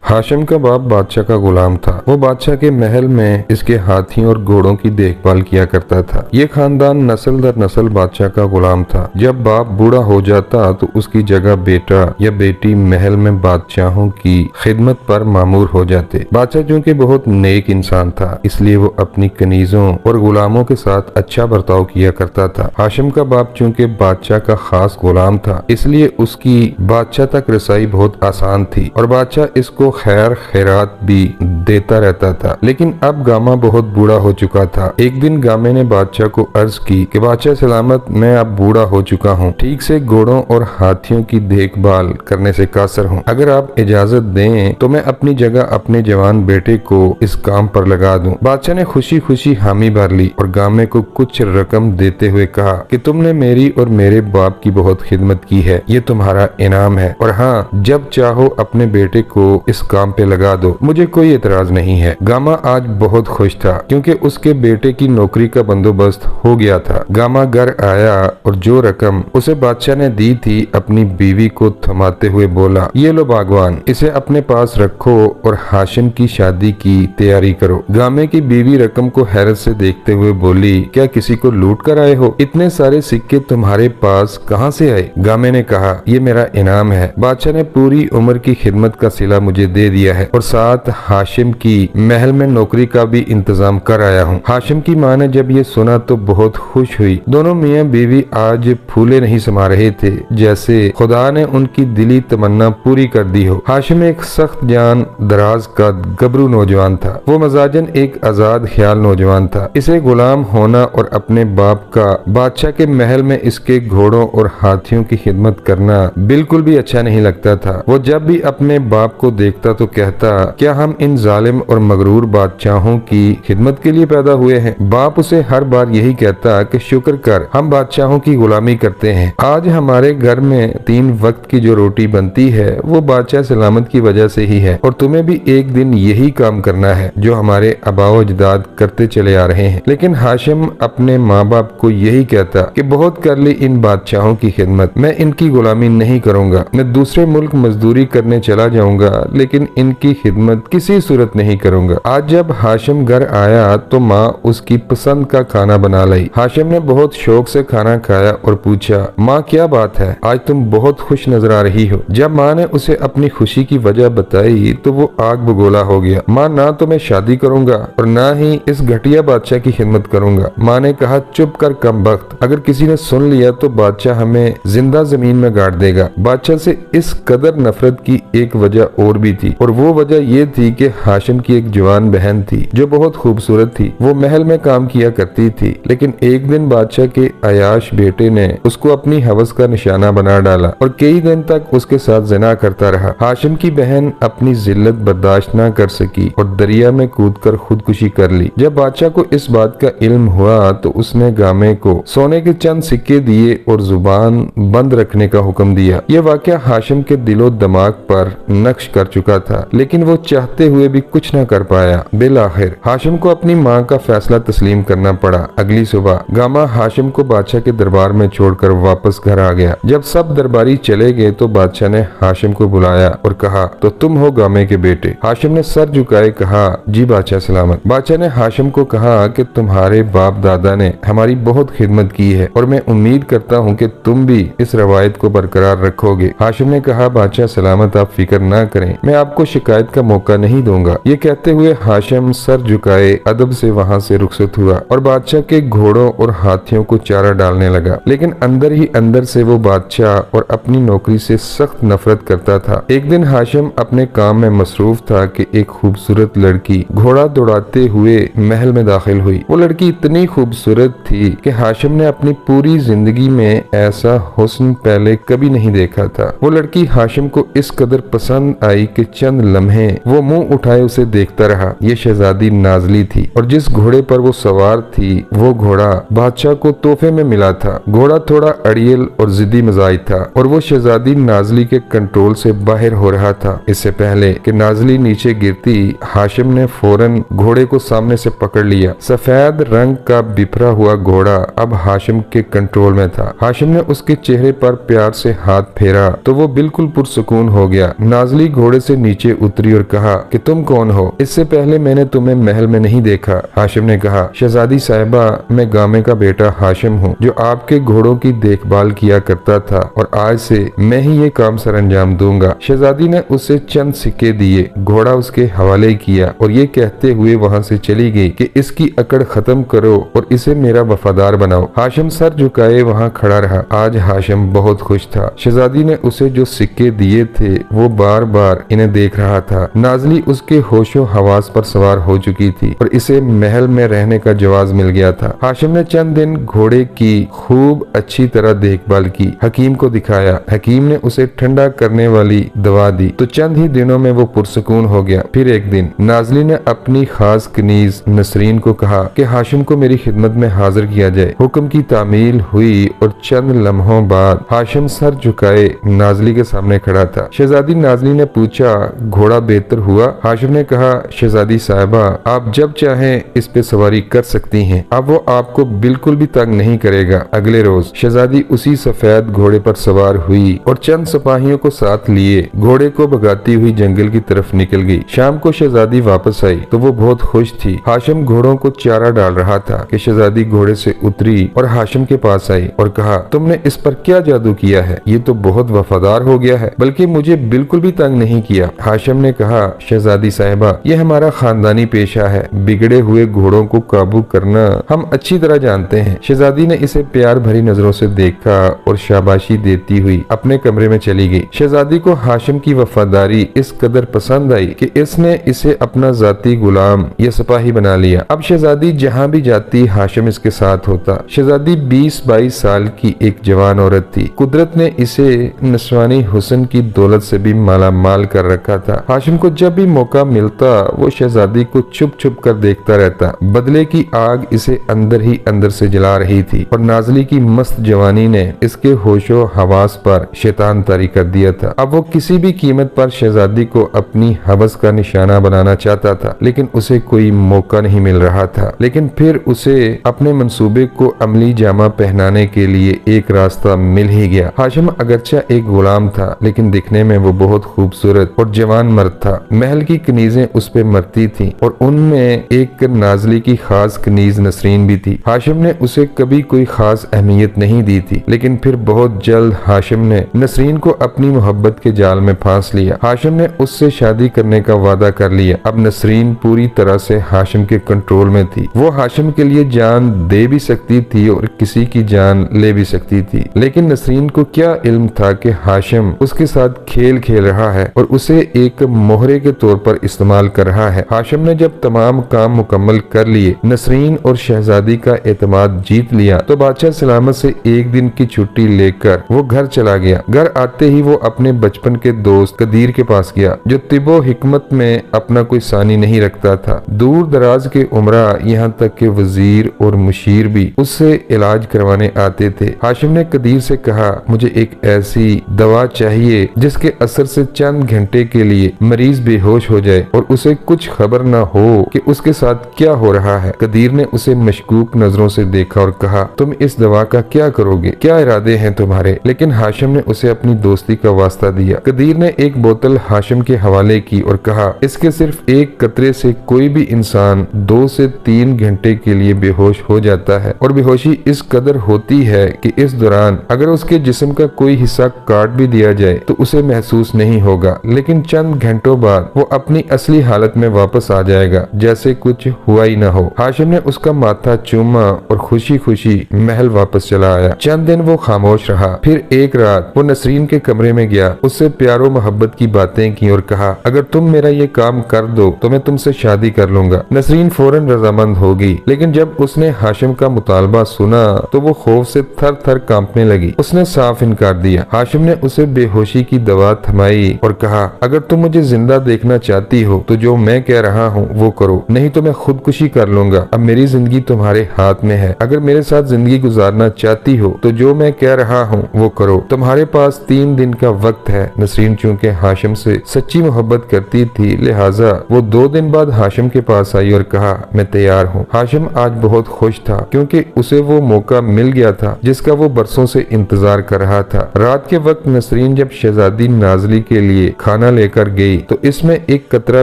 हाशिम का बाप बादशाह का गुलाम था। वो बादशाह के महल में इसके हाथियों और घोड़ों की देखभाल किया करता था। ये खानदान नस्ल दर नस्ल बादशाह का गुलाम था। जब बाप बूढ़ा हो जाता तो उसकी जगह बेटा या बेटी महल में बादशाहों की खिदमत पर मामूर हो जाते। बादशाह चूँकि बहुत नेक इंसान था, इसलिए वो अपनी कनीजों और गुलामों के साथ अच्छा बर्ताव किया करता था। हाशिम का बाप चूँकि बादशाह का खास गुलाम था, इसलिए उसकी बादशाह तक रसाई बहुत आसान थी और बादशाह इसको खैर खैरात भी देता रहता था। लेकिन अब गामा बहुत बूढ़ा हो चुका था। एक दिन गामे ने बादशाह को अर्ज की कि बादशाह सलामत, मैं अब बूढ़ा हो चुका हूँ, ठीक से घोड़ों और हाथियों की देखभाल करने से कासर हूँ। अगर आप इजाजत दें तो मैं अपनी जगह अपने जवान बेटे को इस काम पर लगा दूं। बादशाह ने खुशी खुशी हामी भर ली और गामे को कुछ रकम देते हुए कहा कि तुमने मेरी और मेरे बाप की बहुत खिदमत की है, ये तुम्हारा इनाम है, और हाँ, जब चाहो अपने बेटे को इस काम पे लगा दो, मुझे कोई एतराज नहीं है। गामा आज बहुत खुश था क्योंकि उसके बेटे की नौकरी का बंदोबस्त हो गया था। गामा घर आया और जो रकम उसे बादशाह ने दी थी अपनी बीवी को थमाते हुए बोला, ये लो बागवान, इसे अपने पास रखो और हाशिम की शादी की तैयारी करो। गामे की बीवी रकम को हैरत से देखते हुए बोली, क्या किसी को लूट कर आए हो? इतने सारे सिक्के तुम्हारे पास कहाँ से आए? गामे ने कहा, ये मेरा इनाम है। बादशाह ने पूरी उम्र की खिदमत का सिला मुझे दे दिया है और साथ हाशिम की महल में नौकरी का भी इंतजाम कर आया हूँ। हाशिम की माँ ने जब ये सुना तो बहुत खुश हुई। दोनों मियाँ बीवी आज फूले नहीं समा रहे थे, जैसे खुदा ने उनकी दिली तमन्ना पूरी कर दी हो। हाशिम एक सख्त जान दराज का गबरू नौजवान था। वो मजाजन एक आजाद ख्याल नौजवान था। इसे गुलाम होना और अपने बाप का बादशाह के महल में इसके घोड़ों और हाथियों की खिदमत करना बिल्कुल भी अच्छा नहीं लगता था। वो जब भी अपने बाप को देखता तो कहता, क्या हम इन जालिम और मगरूर बादशाहों की खिदमत के लिए पैदा हुए हैं? बाप उसे हर बार यही कहता कि शुक्र कर, हम बादशाहों की गुलामी करते हैं। आज हमारे घर में 3 वक्त की जो रोटी बनती है वो बादशाह सलामत की वजह से ही है, और तुम्हें भी एक दिन यही काम करना है जो हमारे आबाओ अजदाद करते चले आ रहे हैं। लेकिन हाशिम अपने माँ बाप को यही कहता कि बहुत कर ली इन बादशाहों की खिदमत, मैं इनकी गुलामी नहीं करूंगा। मैं दूसरे मुल्क मजदूरी करने चला जाऊंगा, लेकिन इनकी खिदमत किसी सूरत नहीं करूंगा। आज जब हाशिम घर आया तो माँ उसकी पसंद का खाना बना लाई। हाशिम ने बहुत शौक से खाना खाया और पूछा, माँ क्या बात है, आज तुम बहुत खुश नजर आ रही हो। जब माँ ने उसे अपनी खुशी की वजह बताई तो वो आग बगोला हो गया। माँ, ना तो मैं शादी करूंगा और ना ही इस घटिया बादशाह की खिदमत करूंगा। माँ ने कहा, चुप कर कमबख्त, अगर किसी ने सुन लिया तो बादशाह हमें जिंदा जमीन में गाड़ देगा। बादशाह से इस कदर नफरत की एक वजह और भी थी, और वो वजह ये थी कि हाशिम की एक जवान बहन थी जो बहुत खूबसूरत थी। वो महल में काम किया करती थी, लेकिन एक दिन बादशाह के अयाश बेटे ने उसको अपनी हवस का निशाना बना डाला और कई दिन तक उसके साथ ज़िना करता रहा। हाशिम की बहन अपनी जिल्लत बर्दाश्त न कर सकी और दरिया में कूदकर खुदकुशी कर ली। जब बादशाह को इस बात का इल्म हुआ तो उसने गामे को सोने के चंद सिक्के दिए और जुबान बंद रखने का हुक्म दिया। यह वाकया हाशिम के दिलो दिमाग पर नक्श कर चुका था, लेकिन वो चाहते हुए भी कुछ न कर पाया। बिल आखिर हाशिम को अपनी माँ का फैसला तस्लीम करना पड़ा। अगली सुबह गामा हाशिम को बादशाह के दरबार में छोड़कर वापस घर आ गया। जब सब दरबारी चले गए तो बादशाह ने हाशिम को बुलाया और कहा, तो तुम हो गामे के बेटे? हाशिम ने सर झुकाए कहा, जी बादशाह सलामत। बादशाह ने हाशिम को कहा कि तुम्हारे बाप दादा ने हमारी बहुत खिदमत की है और मैं उम्मीद करता हूँ कि तुम भी इस रवायत को बरकरार रखोगे। हाशिम ने कहा, बादशाह सलामत, आप फिक्र ना करें, मैं आपको शिकायत का मौका नहीं दूंगा। ये कहते हुए हाशिम सर झुकाए अदब से वहाँ से रुखसत हुआ और बादशाह के घोड़ों और हाथियों को चारा डालने लगा। लेकिन अंदर ही अंदर से वो बादशाह और अपनी नौकरी से सख्त नफरत करता था। एक दिन हाशिम अपने काम में मसरूफ था कि एक खूबसूरत लड़की घोड़ा दौड़ाते हुए महल में दाखिल हुई। वो लड़की इतनी खूबसूरत थी कि हाशिम ने अपनी पूरी जिंदगी में ऐसा हुस्न पहले कभी नहीं देखा था। वो लड़की हाशिम को इस कदर पसंद आई कि चंद लम्हे वो मुंह उठाए उसे देखता रहा। ये शहजादी नाजली थी और जिस घोड़े पर वो सवार थी वो घोड़ा बादशाह को तोहफे में मिला था। घोड़ा थोड़ा अड़ियल और जिद्दी मिजाज था और वो शहजादी नाजली के कंट्रोल से बाहर हो रहा था। इससे पहले कि नाजली नीचे गिरती, हाशिम ने फौरन घोड़े को सामने से पकड़ लिया। सफेद रंग का बिखरा हुआ घोड़ा अब हाशिम के कंट्रोल में था। हाशिम ने उसके चेहरे पर प्यार से हाथ फेरा तो वो बिल्कुल पुरसुकून हो गया। नाजली घोड़े से से नीचे उतरी और कहा कि तुम कौन हो? इससे पहले मैंने तुम्हें महल में नहीं देखा। हाशिम ने कहा, शहजादी साहिबा, मैं गामे का बेटा हाशिम हूँ जो आपके घोड़ों की देखभाल किया करता था और आज से मैं ही ये काम सर अंजाम दूंगा। शहजादी ने उसे चंद सिक्के दिए, घोड़ा उसके हवाले किया और ये कहते हुए वहाँ से चली गई कि इसकी अकड़ खत्म करो और इसे मेरा वफादार बनाओ। हाशिम सर झुकाए वहाँ खड़ा रहा। आज हाशिम बहुत खुश था। शहजादी ने उसे जो सिक्के दिए थे वो बार बार इन्हें देख रहा था। नाजली उसके होशो हवास पर सवार हो चुकी थी और इसे महल में रहने का जवाब मिल गया था। हाशिम ने चंद दिन घोड़े की खूब अच्छी तरह देखभाल की, हकीम को दिखाया। हकीम ने उसे ठंडा करने वाली दवा दी तो चंद ही दिनों में वो पुरसकून हो गया। फिर एक दिन नाजली ने अपनी खास कनीज नसरीन को कहा कि हाशिम को मेरी खिदमत में हाजिर किया जाए। हुक्म की तामील हुई और चंद लम्हों बाद हाशिम सर झुकाए नाजली के सामने खड़ा था। शहजादी नाजली ने पूछा, घोड़ा बेहतर हुआ? हाशिम ने कहा, शहजादी साहिबा, आप जब चाहें इस पे सवारी कर सकती हैं। अब वो आपको बिल्कुल भी तंग नहीं करेगा। अगले रोज शहजादी उसी सफेद घोड़े पर सवार हुई और चंद सिपाहियों को साथ लिए घोड़े को भगाती हुई जंगल की तरफ निकल गई। शाम को शहजादी वापस आई तो वो बहुत खुश थी। हाशिम घोड़ों को चारा डाल रहा था कि शहजादी घोड़े से उतरी और हाशिम के पास आई और कहा, तुमने इस पर क्या जादू किया है? ये तो बहुत वफादार हो गया है, बल्कि मुझे बिल्कुल भी तंग नहीं किया। हाशिम ने कहा, शहजादी साहिबा, ये हमारा खानदानी पेशा है। बिगड़े हुए घोड़ों को काबू करना हम अच्छी तरह जानते हैं। शहजादी ने इसे प्यार भरी नजरों से देखा और शाबाशी देती हुई अपने कमरे में चली गई। शहजादी को हाशिम की वफादारी इस कदर पसंद आई कि इसने इसे अपना जाती गुलाम या सिपाही बना लिया। अब शहजादी जहाँ भी जाती हाशिम इसके साथ होता। शहजादी 20-22 साल की एक जवान औरत थी। कुदरत ने इसे नस्वानी हुस्न की दौलत से भी माला माल कर रखा था। हाशिम को जब भी मौका मिलता वो शहजादी को छुप छुप कर देखता रहता। बदले की आग इसे अंदर ही अंदर से जला रही थी और नाजली की मस्त जवानी ने इसके होशो हवास पर शैतान तारी कर दिया था। अब वो किसी भी कीमत पर शहजादी को अपनी हवस का निशाना बनाना चाहता था, लेकिन उसे कोई मौका नहीं मिल रहा था। लेकिन फिर उसे अपने मंसूबे को अमली जामा पहनाने के लिए एक रास्ता मिल ही गया। हाशिम अगरचा एक गुलाम था, लेकिन दिखने में वो बहुत खूबसूरत और जवान मर्द था। महल की कनीजें उस पे मरती थी और उनमें एक नाजली की खास कनीज नसरीन भी थी। हाशिम ने उसे कभी कोई खास अहमियत नहीं दी थी, लेकिन फिर बहुत जल्द हाशिम ने नसरीन को अपनी मोहब्बत के जाल में फांस लिया। हाशिम ने उससे शादी करने का वादा कर लिया। अब नसरीन पूरी तरह से हाशिम के कंट्रोल में थी। वो हाशिम के लिए जान दे भी सकती थी और किसी की जान ले भी सकती थी, लेकिन नसरीन को क्या इल्म था कि हाशिम उसके साथ खेल खेल रहा है और उसे एक मोहरे के तौर पर इस्तेमाल कर रहा है। हाशिम ने जब तमाम काम मुकम्मल कर लिए, नसरीन और शहजादी का एतमाद जीत लिया तो बादशाह सलामत से एक दिन की छुट्टी लेकर वो घर चला गया। घर आते ही वो अपने बचपन के दोस्त कदीर के पास गया, जो तिबो हिकमत में अपना कोई सानी नहीं रखता था। दूर दराज के उमरा, यहाँ तक के वजीर और मुशीर भी उससे इलाज करवाने आते थे। हाशिम ने कदीर से कहा, मुझे एक ऐसी दवा चाहिए जिसके असर से चंद घंटे के लिए मरीज बेहोश हो जाए और उसे कुछ खबर न हो कि उसके साथ क्या हो रहा है। कदीर ने उसे मशकूक नजरों से देखा और कहा, तुम इस दवा का क्या करोगे? क्या इरादे हैं तुम्हारे? लेकिन हाशिम ने उसे अपनी दोस्ती का वास्ता दिया। कदीर ने एक बोतल हाशिम के हवाले की और कहा, इसके सिर्फ एक कतरे से कोई भी इंसान 2 से 3 घंटे के लिए बेहोश हो जाता है और बेहोशी इस कदर होती है कि इस दौरान अगर उसके जिस्म का कोई हिस्सा काट भी दिया जाए तो उसे महसूस नहीं होगा, लेकिन चंद घंटों बाद वो अपनी असली हालत में वापस आ जाएगा जैसे कुछ हुआ ही न हो। हाशिम ने उसका माथा चूमा और खुशी खुशी महल वापस चला आया। चंद दिन वो खामोश रहा। फिर एक रात वो नसरीन के कमरे में गया, उससे प्यारो मोहब्बत की बातें की और कहा, अगर तुम मेरा ये काम कर दो तो मैं तुमसे शादी कर लूंगा। नसरीन फौरन रजामंद हो गई, लेकिन जब उसने हाशिम का मुतालबा सुना तो वो खौफ से थर थर कांपने लगी। उसने साफ इनकार दिया। हाशिम ने उसे बेहोशी की दवा थमाई और कहा, अगर तुम मुझे जिंदा देखना चाहती हो तो जो मैं कह रहा हूँ वो करो, नहीं तो मैं खुदकुशी कर लूंगा। अब मेरी जिंदगी तुम्हारे हाथ में है। अगर मेरे साथ जिंदगी गुजारना चाहती हो तो जो मैं कह रहा हूँ वो करो। तुम्हारे पास 3 दिन का वक्त है। नसरीन चूंकि हाशिम से सच्ची मोहब्बत करती थी, लिहाजा वो 2 दिन बाद हाशिम के पास आई और कहा, मैं तैयार हूँ। हाशिम आज बहुत खुश था क्योंकि उसे वो मौका मिल गया था जिसका वो बरसों से इंतजार कर रहा था। रात के वक्त नसरीन जब शहजादी नाजली के लिए खाना خانہ लेकर गई तो इसमें एक कतरा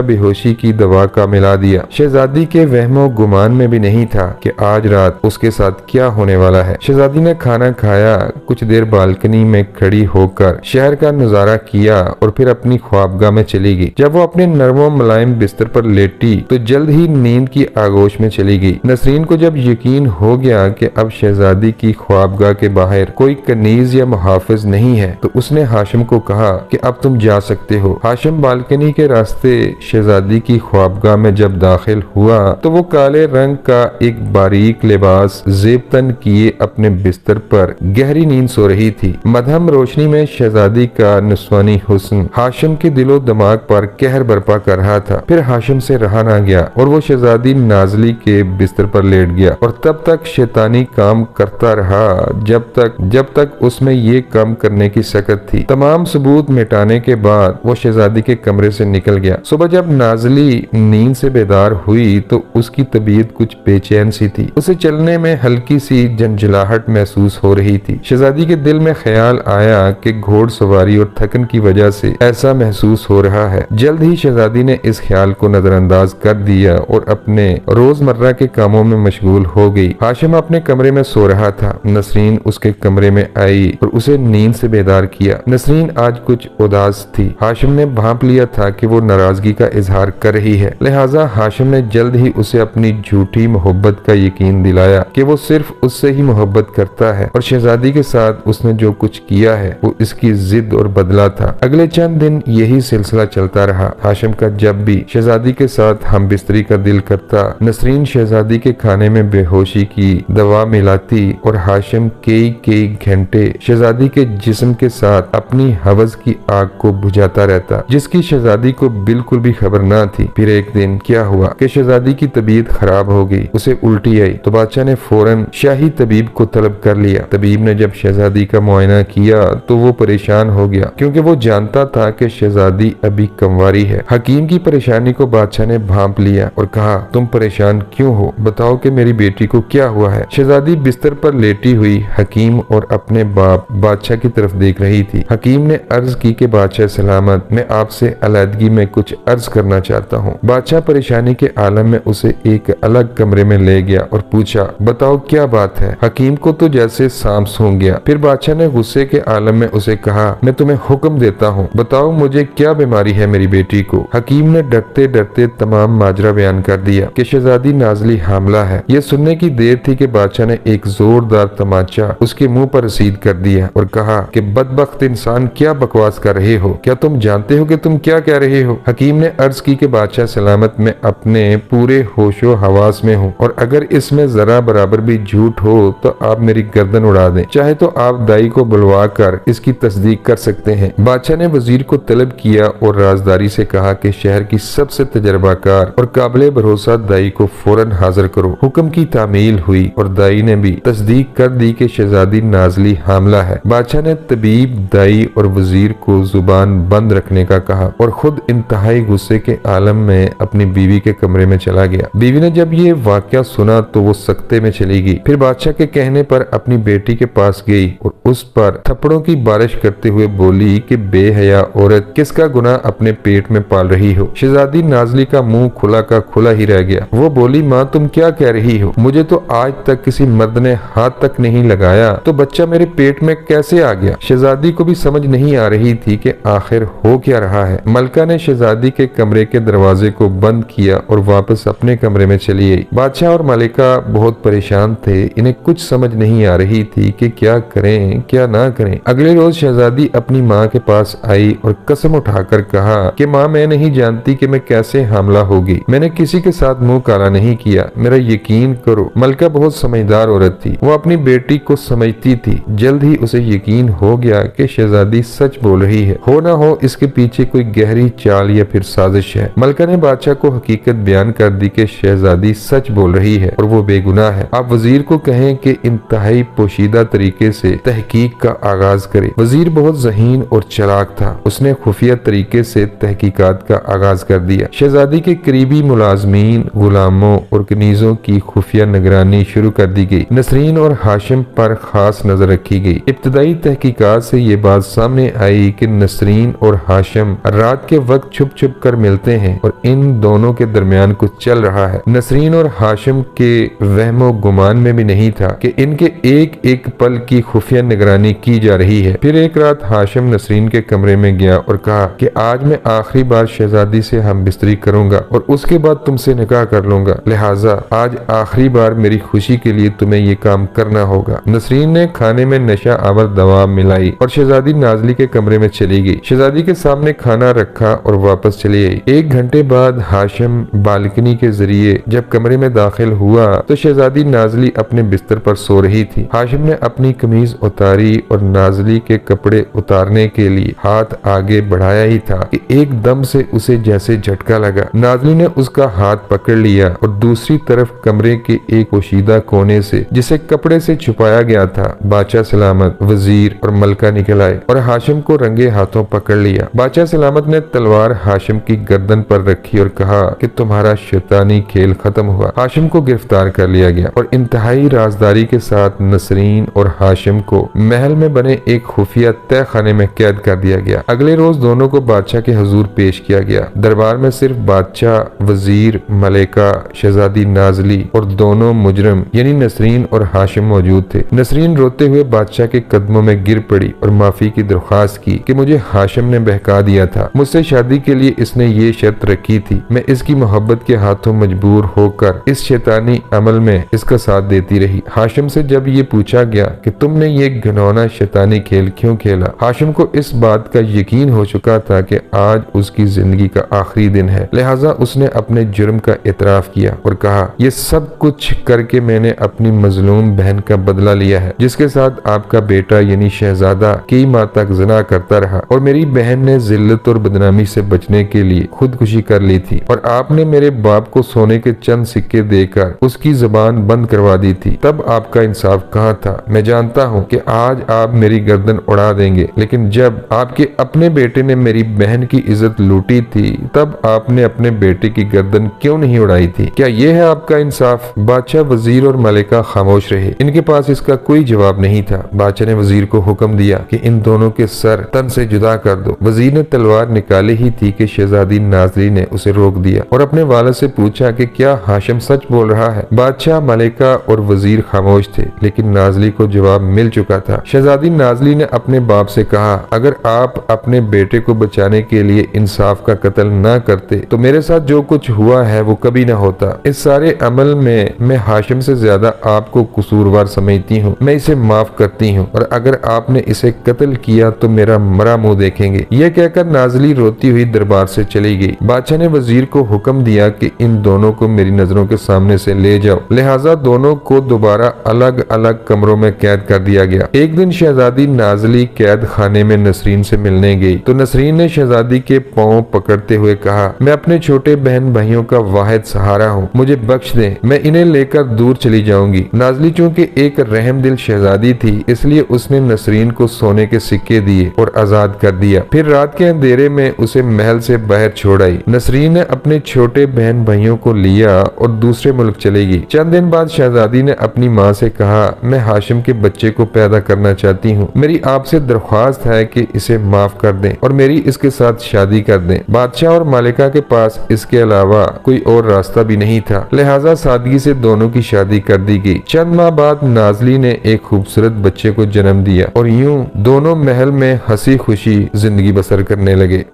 बेहोशी की दवा का मिला दिया। शहजादी के वहमो गुमान में भी नहीं था कि आज रात उसके साथ क्या होने वाला है। शहजादी ने खाना खाया, कुछ देर बालकनी में खड़ी होकर शहर का नजारा किया और फिर अपनी ख्वाबगाह में चली गई। जब वो अपने नरमो मुलायम बिस्तर पर लेटी तो जल्द ही नींद की आगोश में चली गई। नसरीन को जब यकीन हो गया कि अब शहजादी की ख्वाबगाह के बाहर कोई कनीज या मुहाफिज नहीं है तो उसने हाशिम को कहा कि अब तुम जा सकते हो। हाशिम बालकनी के रास्ते शहजादी की ख्वाबगाह में जब दाखिल हुआ तो वो काले रंग का एक बारीक लिबास जेबतन किए अपने बिस्तर पर गहरी नींद सो रही थी। मध्यम रोशनी में शहजादी का निस्वानी हुस्न हाशिम के दिलो दिमाग पर कहर बर्पा कर रहा था। फिर हाशिम से रहा ना गया और वो शहजादी नाजली के बिस्तर पर लेट गया और तब तक शैतानी काम करता रहा जब तक उसमें ये काम करने की सकत थी। तमाम सबूत मिटाने के बाद वो शहजादी के कमरे से निकल गया। सुबह जब नाजली नींद से बेदार हुई तो उसकी तबीयत कुछ बेचैन सी थी। उसे चलने में हल्की सी झंझलाहट महसूस हो रही थी। शहजादी के दिल में ख्याल आया कि घोड़सवारी और थकन की वजह से ऐसा महसूस हो रहा है। जल्द ही शहजादी ने इस ख्याल को नजरअंदाज कर दिया और अपने रोजमर्रा के कामों में मशगूल हो गई। हाशिम अपने कमरे में सो रहा था। नसरीन उसके कमरे में आई और उसे नींद से बेदार किया। नसरीन आज कुछ उदास थी। हाशिम ने भांप लिया था कि वो नाराजगी का इजहार कर रही है, लिहाजा हाशिम ने जल्द ही उसे अपनी झूठी मोहब्बत का यकीन दिलाया कि वो सिर्फ उससे ही मोहब्बत करता है और शहजादी के साथ उसने जो कुछ किया है वो इसकी जिद और बदला था। अगले चंद दिन यही सिलसिला चलता रहा। हाशिम का जब भी शहजादी के साथ हम बिस्तरी का दिल करता, नसरीन शहजादी के खाने में बेहोशी की दवा मिलाती और हाशिम कई घंटे शहजादी के जिस्म के साथ अपनी हवस की आग को बुझाता रहता, जिसकी शहजादी को बिल्कुल भी खबर न थी। फिर एक दिन क्या हुआ कि शहजादी की तबीयत खराब हो गई, उसे उल्टी आई तो बादशाह ने फौरन शाही तबीब को तलब कर लिया। तबीब ने जब शहजादी का मुआयना किया तो वो परेशान हो गया क्योंकि वो जानता था कि शहजादी अभी कमवारी है। हकीम की परेशानी को बादशाह ने भांप लिया और कहा, तुम परेशान क्यों हो, बताओ कि मेरी बेटी को क्या हुआ है। शहजादी बिस्तर पर लेटी हुई हकीम और अपने बाप बादशाह की तरफ देख रही थी। हकीम ने अर्ज की कि बादशाह सलामत, मैं आपसे अलहदगी में कुछ अर्ज करना चाहता हूँ। बादशाह परेशानी के आलम में उसे एक अलग कमरे में ले गया और पूछा, बताओ क्या बात है। हकीम को तो जैसे सांप सूंघ गया। फिर बादशाह ने गुस्से के आलम में उसे कहा, मैं तुम्हें हुक्म देता हूँ, बताओ मुझे क्या बीमारी है मेरी बेटी को। हकीम ने डरते डरते तमाम माजरा बयान कर दिया कि शहजादी नाजली हामला है। ये सुनने की देर थी कि बादशाह ने एक जोरदार तमाचा उसके मुंह पर रसीद कर दिया और कहा कि बदबख्त इंसान, क्या बकवास कर रहे हो, क्या तुम जानते हो कि तुम क्या कह रहे हो। हकीम ने अर्ज की कि बादशाह सलामत, मैं अपने पूरे होशो हवास में हूँ और अगर इसमें जरा बराबर भी झूठ हो तो आप मेरी गर्दन उड़ा दें, चाहे तो आप दाई को बुलवा कर इसकी तस्दीक कर सकते हैं। बादशाह ने वजीर को तलब किया और राजदारी से कहा कि शहर की सबसे तजर्बाकार और काबिल भरोसा दाई को फौरन हाजिर करो। हुक्म की तामील हुई और दाई ने भी तस्दीक कर दी कि शहजादी नाजली हामला है। बादशाह ने तबीब, दाई और वजीर को जुबान बंद रखने का कहा और खुद इंतहाई गुस्से के आलम में अपनी बीवी के कमरे में चला गया। बीवी ने जब ये वाकया सुना तो वो सख्ते में चली गई। फिर बादशाह के कहने पर अपनी बेटी के पास गई और उस पर थप्पड़ों की बारिश करते हुए बोली कि बेहया औरत, किसका गुनाह अपने पेट में पाल रही हो। शहजादी नाजली का मुंह खुला का खुला ही रह गया। वो बोली, माँ तुम क्या कह रही हो, मुझे तो आज तक किसी मर्द ने हाथ तक नहीं लगाया, तो बच्चा मेरे पेट में कैसे आ गया। शहजादी को भी समझ नहीं आ रही थी कि आखिर हो क्या रहा है। मलका ने शहजादी के कमरे के दरवाजे को बंद किया और वापस अपने कमरे में चली आई। बादशाह और मलिका बहुत परेशान थे, इन्हें कुछ समझ नहीं आ रही थी कि क्या करें क्या ना करें। अगले रोज शहजादी अपनी माँ के पास आई और कसम उठाकर कहा कि माँ मैं नहीं जानती कि मैं कैसे हामला होगी, मैंने किसी के साथ मुंह काला नहीं किया, मेरा यकीन करो। मलका बहुत समझदार औरत थी, वो अपनी बेटी को समझती थी। जल्द ही उसे यकीन हो गया कि शहजादी सच बोल रही है, हो ना हो इसके पीछे कोई गहरी चाल या फिर साजिश है। मलका ने बादशाह को हकीकत बयान कर दी कि शहजादी सच बोल रही है और वो बेगुनाह है। आप वजीर को कहें कि इंतहाई पोशीदा तरीके से तहकीक का आगाज करे। वजीर बहुत ज़हीन और चालाक था, उसने खुफिया तरीके से तहकीकात का आगाज कर दिया। शहजादी के करीबी मुलाजमीन, गुलामों और कनीजों की खुफिया निगरानी शुरू कर दी गई। नसरीन और हाशिम पर खास नजर रखी गई। इब्तदाई तहकीकात से ये बात सामने आई कि नसरीन और हाशिम रात के वक्त छुप छुप कर मिलते हैं और इन दोनों के दरमियान कुछ चल रहा है। नसरीन और हाशिम के वहमो गुमान में भी नहीं था कि इनके एक एक पल की खुफिया निगरानी की जा रही है। फिर एक रात हाशिम नसरीन के कमरे में गया और कहा कि आज मैं आखिरी बार शहजादी से हम बिस्तरी करूंगा और उसके बाद तुमसे निकाह कर लूंगा, लिहाजा आज आखिरी बार मेरी खुशी के लिए तुम्हें ये काम करना होगा। नसरीन ने खाने में नशा आवर दवा मिलाई और शहजादी नाजली के कमरे में चली गई। शहजादी के सामने खाना रखा और वापस चली आई। 1 घंटे बाद हाशिम बालकनी के जरिए जब कमरे में दाखिल हुआ तो शहजादी नाजली अपने बिस्तर पर सो रही थी। हाशिम ने अपनी कमीज उतारी और नाजली के कपड़े उतारने के लिए हाथ आगे बढ़ाया ही था कि एकदम से उसे जैसे झटका लगा। नाजली ने उसका हाथ पकड़ लिया और दूसरी तरफ कमरे के एक पोशीदा कोने से, जिसे कपड़े से छुपाया गया था, बादशाह सलामत, वजीर और मलका निकल आए और हाशिम को रंगे हाथों पकड़ लिया। बादशाह सलामत ने तलवार हाशिम की गर्दन पर रखी और कहा कि तुम्हारा शैतानी खेल खत्म हुआ। हाशिम को गिरफ्तार कर लिया गया और इंतहाई राजदारी के साथ नसरीन और हाशिम को महल में बने एक खुफिया तय खाने में कैद कर दिया गया। अगले रोज दोनों को बादशाह के हुजूर पेश किया गया। दरबार में सिर्फ बादशाह, वजीर, मलिका, शहजादी नाजली और दोनों मुजरम यानी नसरीन और हाशिम मौजूद थे। नसरीन रोते हुए बादशाह के कदमों में गिर पड़ी और माफी की दरख्वास्त की कि मुझे हाशिम ने बहका दिया था, मुझसे शादी के लिए इसने ये शर्त रखी थी, मैं इसकी मोहब्बत के हाथों मजबूर होकर इस शैतानी अमल में इसका साथ देती रही। हाशिम से जब ये पूछा गया कि तुमने ये घिनौना शैतानी खेल क्यों खेला, हाशिम को इस बात का यकीन हो चुका था कि आज उसकी जिंदगी का आखिरी दिन है, लिहाजा उसने अपने जुर्म का इतराफ किया और कहा ये सब कुछ करके मैंने अपनी मजलूम बहन का बदला लिया है, जिसके साथ आपका बेटा यानी शहजादा कई माह तक ज़िना करता रहा और मेरी बहन ने जिल्लत और बदनामी से बचने के लिए खुदकुशी कर ली थी और आपने मेरे बाप को सोने के चंद सिक्के देकर उसकी जुबान बंद करवा दी थी। तब आपका इंसाफ कहाँ था? मैं जानता हूँ कि आज आप मेरी गर्दन उड़ा देंगे, लेकिन जब आपके अपने बेटे ने मेरी बहन की इज्जत लूटी थी तब आपने अपने बेटे की गर्दन क्यों नहीं उड़ाई थी? क्या ये है आपका इंसाफ? बादशाह, वजीर और मलिका खामोश रहे। इनके पास इसका कोई जवाब नहीं था। बादशाह ने वजीर को हुक्म दिया कि इन दोनों के सर तन से जुदा कर दो। वजीर ने तलवार निकाली ही थी कि शहजादी नाजली ने उसे रोक दिया और अपने वालिद से पूछा कि क्या हाशिम सच बोल रहा है। बादशाह, मलिका और वजीर खामोश थे, लेकिन नाजली को जवाब मिल चुका था। शहजादी नाजली ने अपने बाप से कहा, अगर आप अपने बेटे को बचाने के लिए इंसाफ का कत्ल न करते तो मेरे साथ जो कुछ हुआ है वो कभी न होता। इस सारे अमल में मैं हाशिम से ज्यादा आपको कसूरवार समझती हूँ। मैं इसे माफ करती हूँ और अगर आपने इसे कत्ल किया तो मेरा मरा मुंह देखेंगे। यह कहकर नाजली रोती हुई दरबार से चली गई। बादशाह ने वजीर को हुक्म दिया कि इन दोनों को मेरी नजरों के सामने से ले जाओ। लिहाजा दोनों को दोबारा अलग अलग कमरों में कैद कर दिया गया। एक दिन शहजादी नाजली कैद खाने में नसरीन से मिलने गई तो नसरीन ने शहजादी के पांव पकड़ते हुए कहा, मैं अपने छोटे बहन भाइयों का वाहिद सहारा हूँ, मुझे बख्श दें, मैं इन्हें लेकर दूर चली जाऊंगी। नाजली चूंकि एक रहम दिल शहजादी थी, इसलिए उसने नसरीन को सोने के सिक्के दिए और आजाद कर दिया। फिर रात के अंधेरे में उसे महल से बाहर छोड़ आई। नसरीन ने अपने छोटे बहन भाइयों को लिया और दूसरे मुल्क चली गई। चंद दिन बाद शहजादी ने अपनी माँ से कहा, मैं हाशिम के बच्चे को पैदा करना चाहती हूँ, मेरी आपसे दरख्वास्त है कि इसे माफ कर दें और मेरी इसके साथ शादी कर दें। बादशाह और मालिका के पास इसके अलावा कोई और रास्ता भी नहीं था, लिहाजा सादगी से दोनों की शादी कर दी गई। चंद माह बाद नाजली ने एक खूबसूरत बच्चे को जन्म दिया और यूं दोनों महल में हंसी खुशी जिंदगी बसर करने लगे।